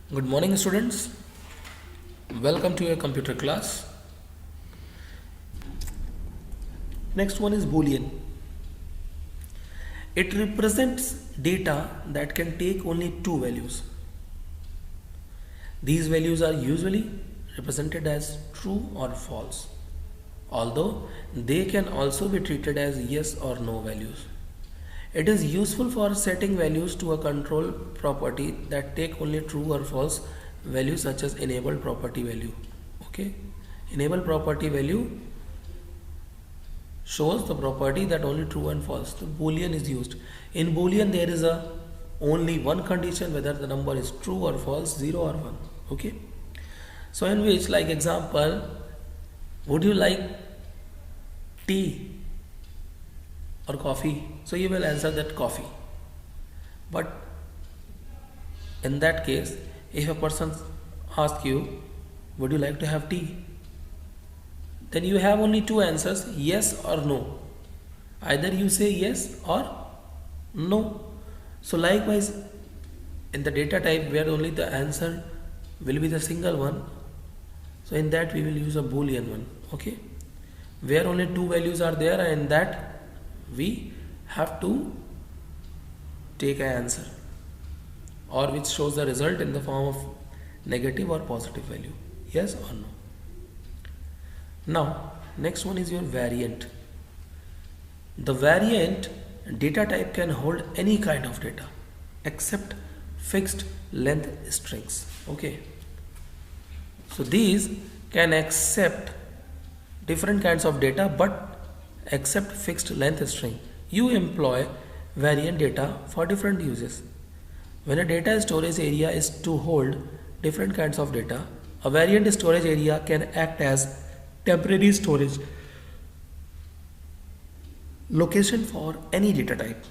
Good morning, students. Welcome to your computer class. Next one is Boolean. It represents data that can take only two values. These values are usually represented as true or false, although they can also be treated as yes or no values. It is useful for setting values to a control property that take only true or false values, such as enable property value. Okay, enable property value shows the property that only true and false. The Boolean is used. In Boolean, there is a only one condition, whether the number is true or false, 0 or 1. Okay, so in which, like example, would you like tea or coffee? So you will answer that coffee. But in that case, if a person asks you, would you like to have tea? Then you have only two answers, yes or no. Either you say yes or no. So likewise, in the data type where only the answer will be the single one, so in that we will use a Boolean one. Okay, where only two values are there, and in that we have to take an answer, or which shows the result in the form of negative or positive value, yes or no. Now next one is your variant. The variant data type can hold any kind of data except fixed length strings. Okay, so these can accept different kinds of data but accept fixed length string. You employ variant data for different uses. When a data storage area is to hold different kinds of data, a variant storage area can act as temporary storage location for any data type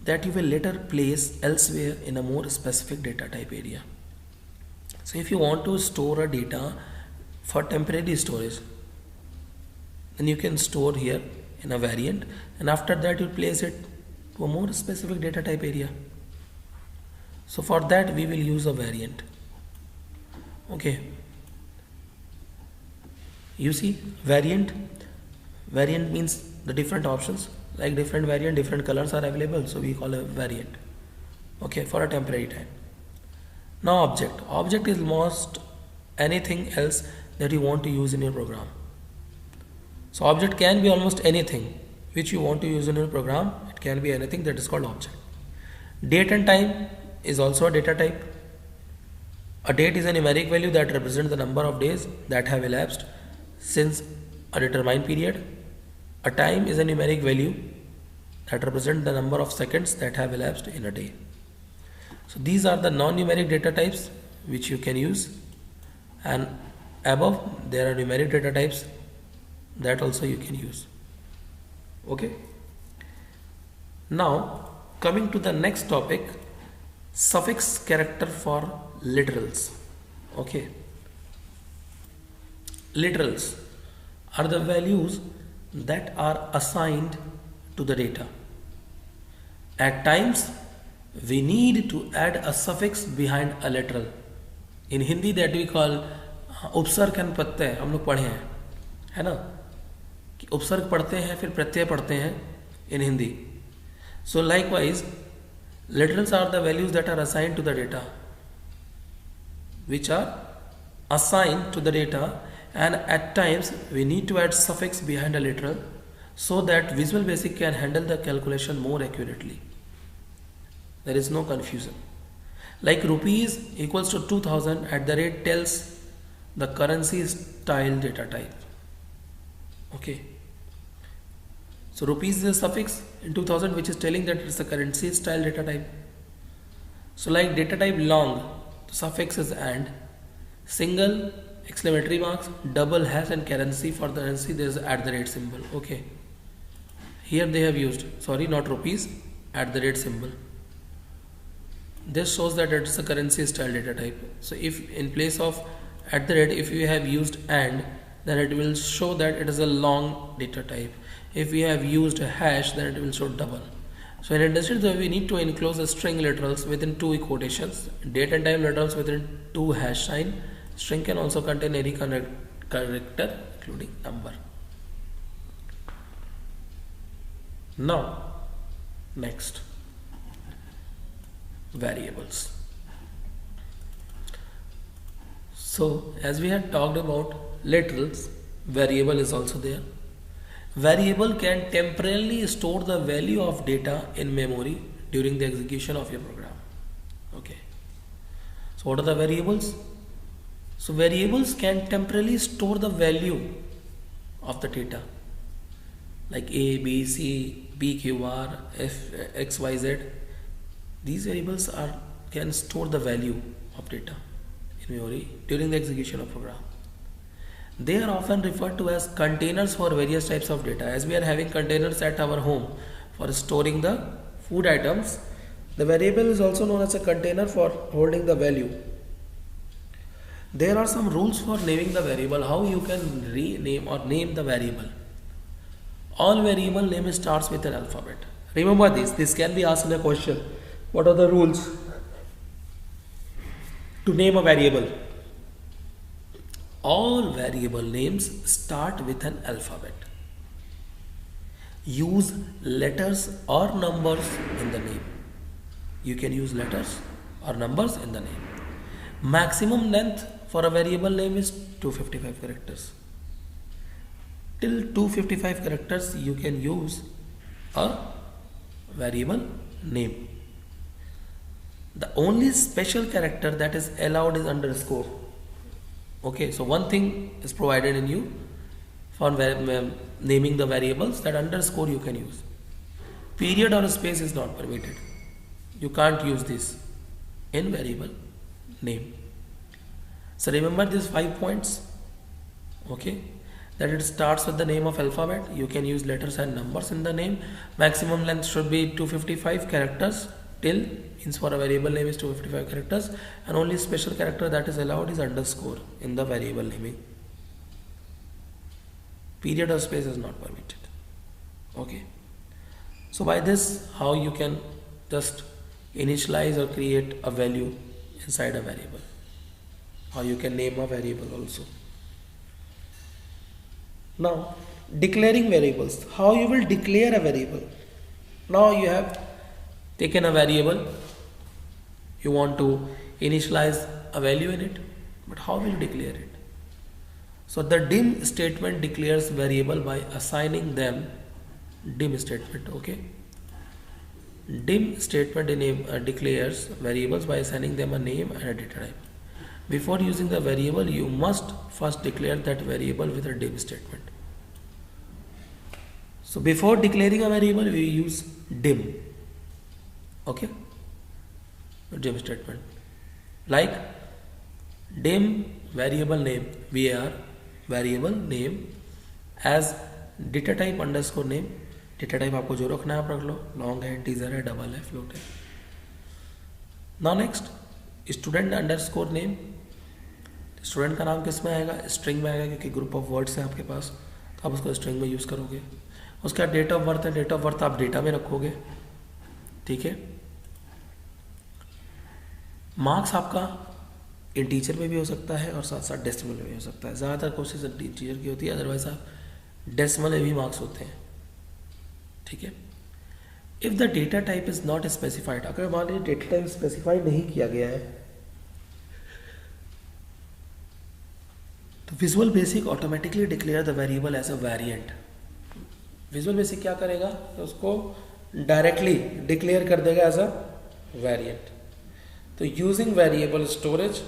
that you will later place elsewhere in a more specific data type area. So if you want to store a data for temporary storage, then you can store here in a variant, and after that you place it to a more specific data type area. So for that we will use a variant. Okay, you see, variant means the different options, like different variant, different colors are available, so we call a variant. Okay, for a temporary time. Now object is most anything else that you want to use in your program. So object can be almost anything which you want to use in your program. It can be anything, that is called object. Date and time is also a data type. A date is a numeric value that represents the number of days that have elapsed since a determined period. A time is a numeric value that represents the number of seconds that have elapsed in a day. So these are the non-numeric data types which you can use, and above there are numeric data types that also you can use. Okay, now coming to the next topic, suffix character for literals. Okay, literals are the values that are assigned to the data. At times we need to add a suffix behind a literal. In Hindi that we call उपसर्ग and प्रत्यय, हम लोग पढ़े हैं, है ना, कि उपसर्ग पढ़ते हैं फिर प्रत्यय पढ़ते हैं in Hindi. So likewise, literals are the values that are assigned to the data, which are assigned to the data, and at times we need to add suffix behind a literal so that Visual Basic can handle the calculation more accurately. There is no confusion. Like rupees equals to 2000 at the rate tells the currency style data type. Okay, so rupees is a suffix in 2000 which is telling that it's the currency style data type. So like data type long, the suffix is and, single, exclamatory marks, double, hash, and currency. For the currency there is at the rate symbol. Okay, here they have used, sorry, not rupees, at the rate symbol. This shows that it's a currency style data type. So if in place of at the rate, if you have used and, then it will show that it is a long data type. If we have used a hash, then it will show double. So in addition to we need to enclose the string literals within two quotations, date and time literals within two hash sign. String can also contain any character including number. Now next, variables. So as we had talked about literals, variable is also there. Variable can temporarily store the value of data in memory during the execution of your program. Okay. So what are the variables? So variables can temporarily store the value of the data like A, B, C, P, Q, R, F, X, Y, Z. These variables can store the value of data in memory during the execution of program. They are often referred to as containers for various types of data. As we are having containers at our home for storing the food items, the variable is also known as a container for holding the value. There are some rules for naming the variable, how you can rename or name the variable. All variable name starts with an alphabet. Remember this can be asked in a question. What are the rules to name a variable? All variable names start with an alphabet. Use letters or numbers in the name. You can use letters or numbers in the name. Maximum length for a variable name is 255 characters. Till 255 characters you can use a variable name. The only special character that is allowed is underscore. Okay, so one thing is provided in you for naming the variables, that underscore you can use. Period or space is not permitted. You can't use this in variable name. So remember these 5 points. Okay, that it starts with the name of alphabet. You can use letters and numbers in the name. Maximum length should be 255 characters. Till means for a variable name is 255 characters, and only special character that is allowed is underscore in the variable naming. Period or space is not permitted. Okay, so by this, how you can just initialize or create a value inside a variable, how you can name a variable also. Now declaring variables, how you will declare a variable. Now you have taken a variable, you want to initialize a value in it, but how will you declare it? So the dim statement declares variable by assigning them dim statement. Okay, dim statement declares variables by assigning them a name and a data type. Before using the variable, you must first declare that variable with a dim statement. So before declaring a variable, we use dim. Okay, dim statement like dim variable name var variable name as data type underscore name. Data type आपको जो रखना है आप रख लो, long है, integer है, double है, float है. Now next, student underscore name. Student का नाम किस में आएगा? स्ट्रिंग में आएगा, क्योंकि ग्रुप ऑफ वर्ड्स है आपके पास, तो आप उसको स्ट्रिंग में यूज़ करोगे. उसका डेट ऑफ बर्थ है, डेट ऑफ बर्थ आप डेटा में रखोगे. ठीक है. मार्क्स आपका इंटीजर में भी हो सकता है और साथ साथ डेसिमल में भी हो सकता है. ज़्यादातर कोशिश इंटीजर की होती है, अदरवाइज आप डेसिमल में भी मार्क्स होते हैं. ठीक है. If the data type is not specified, अगर मान लीजिए डेटा टाइप स्पेसिफाई नहीं किया गया है, तो visual basic automatically declare the variable as a variant. Visual basic क्या करेगा? तो उसको डायरेक्टली डिक्लेयर कर देगा एज अ वेरिएंट. तो using variable storage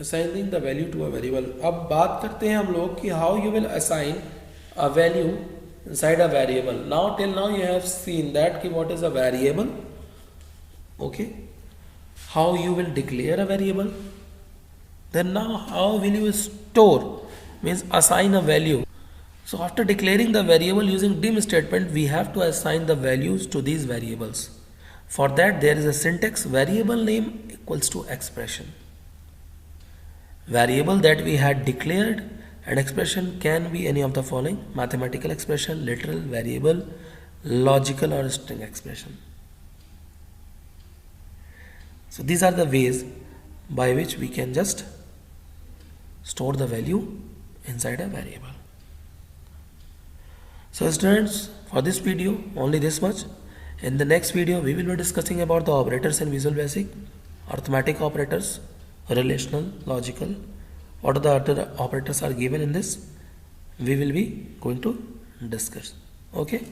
assigning the value to a variable. अब बात करते हैं हम लोग कि how you will assign a value inside a variable. Now till now you have seen that ki what is a variable. Okay, how you will declare a variable. Then now how will you store, means assign a value. So after declaring the variable using dim statement, we have to assign the values to these variables. For that there is a syntax: variable name equals to expression. Variable that we had declared, and expression can be any of the following: mathematical expression, literal, variable, logical or string expression. So these are the ways by which we can just store the value inside a variable. So students, for this video only this much. In the next video we will be discussing about the operators in Visual Basic, arithmetic operators, relational, logical. What are the other operators are given in this, we will be going to discuss. Okay,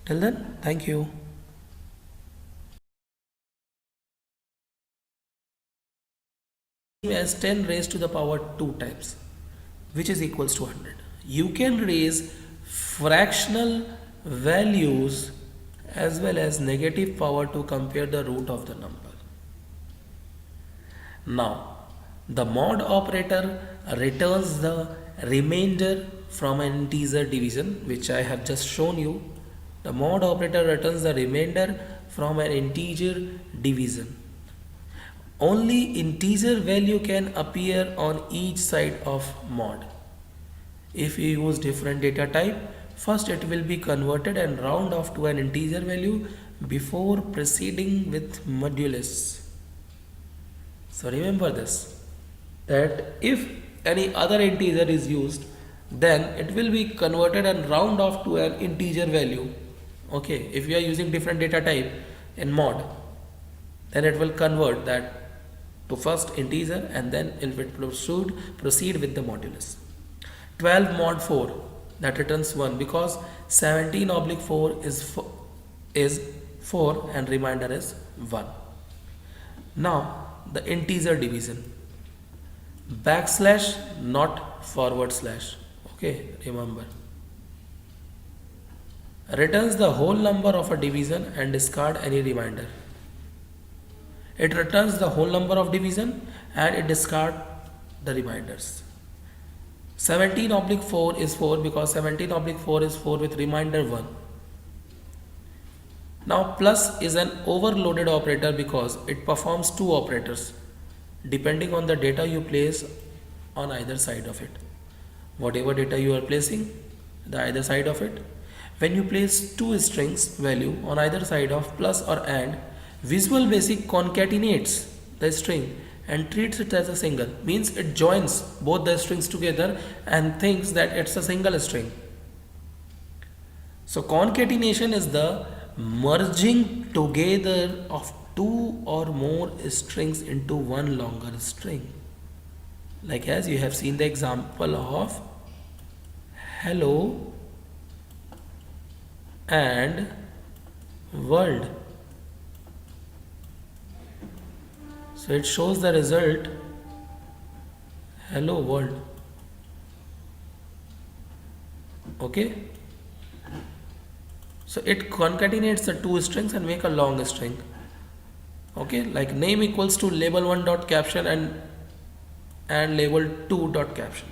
till then, thank you. As 10 raised to the power 2 times, which is equals to 100. You can raise fractional values as well as negative power to compare the root of the number. Now, the mod operator returns the remainder from an integer division, which I have just shown you. The mod operator returns the remainder from an integer division. Only integer value can appear on each side of mod. If you use different data type, first it will be converted and round off to an integer value before proceeding with modulus. So remember this, that if any other integer is used, then it will be converted and round off to an integer value. Okay, if you are using different data type in mod, then it will convert that to first integer and then it will proceed with the modulus. 12 mod 4, that returns 1 because 17 oblique 4 is 4 and remainder is 1. Now the integer division, backslash not forward slash. Okay, remember, returns the whole number of a division and discard any remainder. It returns the whole number of division and it discards the reminders. 17 oblique 4 is 4 because 17 oblique 4 is 4 with remainder 1. Now plus is an overloaded operator because it performs two operators depending on the data you place on either side of it. Whatever data you are placing, the either side of it, when you place two strings value on either side of plus or and, Visual Basic concatenates the string and treats it as a single, means it joins both the strings together and thinks that it's a single string. So concatenation is the merging together of two or more strings into one longer string. Like as you have seen the example of hello and world. So it shows the result hello world. Okay. So it concatenates the two strings and make a long string. Okay, like name equals to label1 dot caption and label2 dot caption.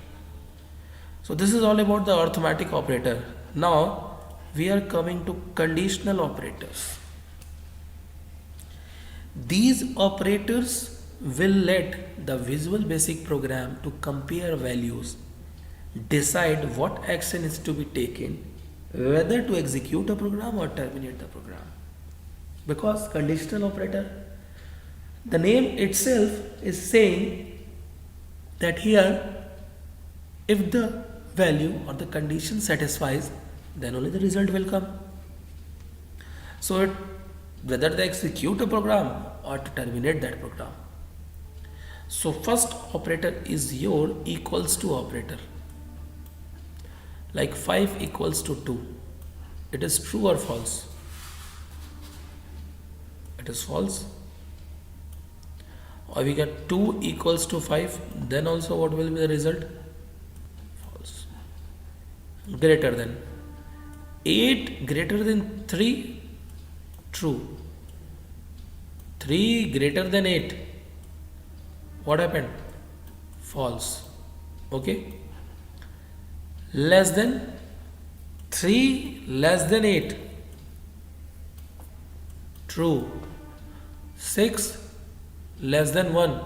So this is all about the arithmetic operator. Now we are coming to conditional operators. These operators will let the Visual Basic program to compare values, decide what action is to be taken, whether to execute a program or terminate the program. Because conditional operator, the name itself is saying that here if the value or the condition satisfies, then only the result will come. So whether they execute a program or to terminate that program. So first operator is your equals to operator. Like 5 equals to 2. It is true or false? It is false. Or we get 2 equals to 5, then also what will be the result? False. Greater than 8 greater than 3, true. 3 greater than 8, what happened? False. Okay. Less than 3 less than 8, true. 6 less than 1,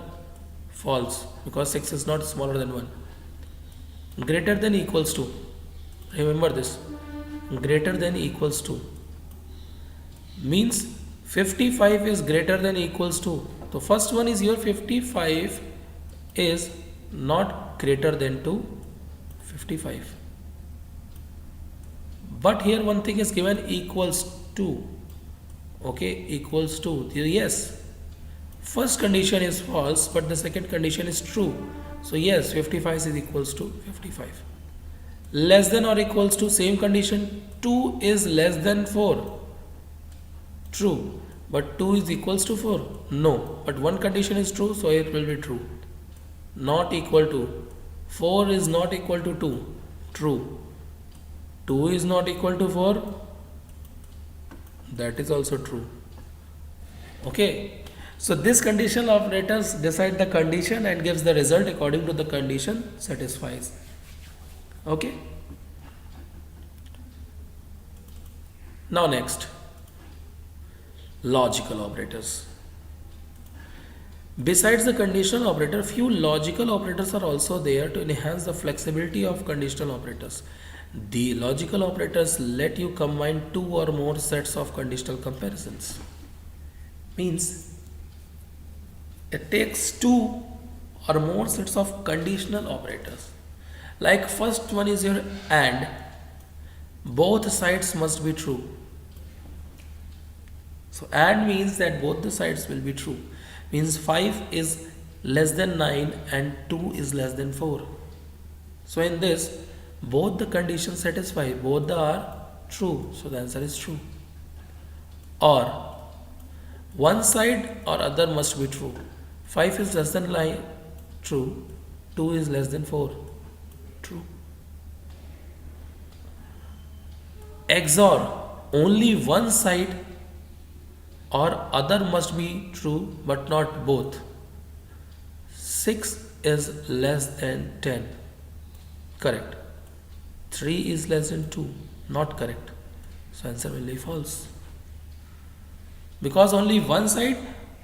false, because 6 is not smaller than 1. Greater than equals to, remember this, greater than equals to means 55 is greater than equals to So first one is your 55 is not greater than to 55. But here one thing is given equals to. Okay, equals to. Yes, first condition is false, but the second condition is true. So yes, 55 is equals to 55. Less than or equals to, same condition. 2 is less than 4. True. But 2 is equals to 4. No. But one condition is true, so it will be true. Not equal to. 4 is not equal to 2. True. 2 is not equal to 4. That is also true. Okay. So this conditional operators decide the condition and gives the result according to the condition satisfies. Okay. Now next, logical operators. Besides the conditional operator, few logical operators are also there to enhance the flexibility of conditional operators. The logical operators let you combine two or more sets of conditional comparisons. Means it takes two or more sets of conditional operators. Like first one is your AND. Both sides must be true. So AND means that both the sides will be true. Means 5 is less than 9 and 2 is less than 4. So in this, both the conditions satisfy, both are true. So the answer is true. Or one side or other must be true. 5 is less than 9, true. 2 is less than 4, true. XOR, only one side or other must be true but not both. 6 is less than 10, correct. 3 is less than 2, not correct. So answer will be false. Because only one side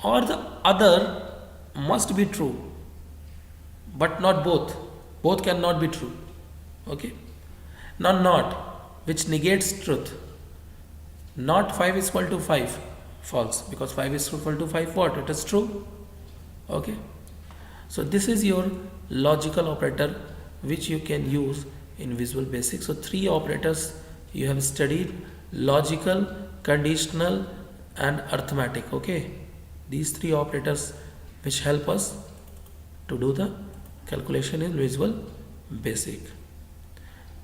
or the other must be true but not both. Both cannot be true. Okay. Now not, which negates truth. Not 5 is equal to 5, false, because 5 is equal to 5 what? It is true. Okay. So this is your logical operator which you can use in Visual Basic. So three operators you have studied: logical, conditional and arithmetic. Okay. These three operators which help us to do the calculation in Visual Basic.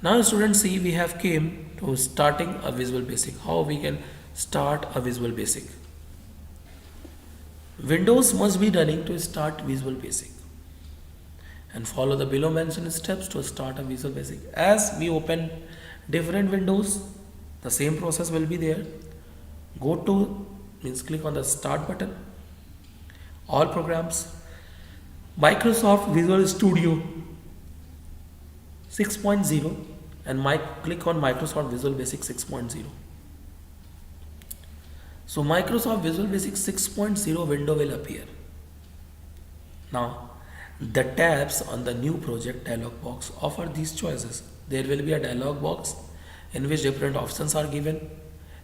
Now students, see, we have came to starting a Visual Basic. How we can start a Visual Basic? Windows must be running to start Visual Basic, and follow the below mentioned steps to start a Visual Basic. As we open different windows, the same process will be there. Go to, means click on the start button, all programs, Microsoft Visual Studio 6.0, and click on Microsoft Visual Basic 6.0. So Microsoft Visual Basic 6.0 window will appear. Now the tabs on the new project dialog box offer these choices. There will be a dialog box in which different options are given.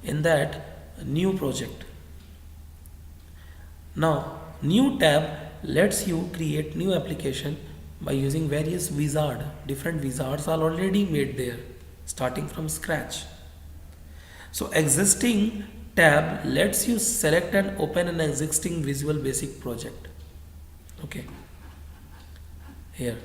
In that, new project. Now new tab lets you create new application by using various wizard. Different wizards are already made there, starting from scratch. So existing tab lets you select and open an existing Visual Basic project. Okay. Here.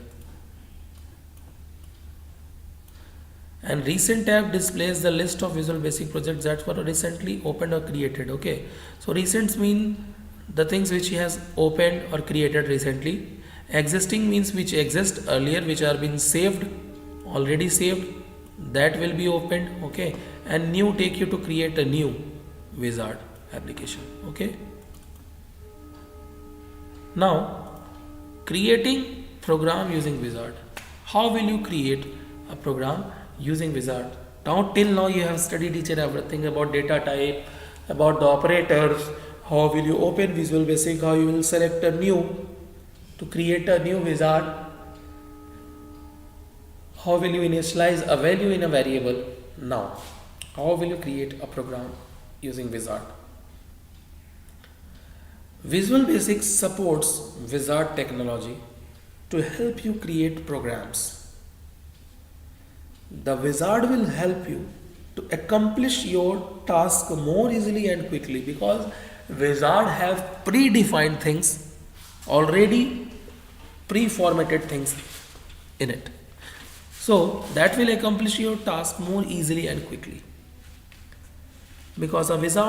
And recent tab displays the list of Visual Basic projects that were recently opened or created. Okay. So recent mean the things which he has opened or created recently. Existing means which exist earlier, which are being saved, already saved, that will be opened. Okay. And new take you to create a new wizard application. Okay. Now creating program using wizard. How will you create a program using wizard? Now till now you have studied each and everything about data type, about the operators, how will you open Visual Basic, how you will select a new to create a new wizard, how will you initialize a value in a variable. Now how will you create a program using wizard? Visual Basic supports Wizard technology to help you create programs. The Wizard will help you to accomplish your task more easily and quickly because Wizard have predefined things, already pre-formatted things in it. So that will accomplish your task more easily and quickly because a wizard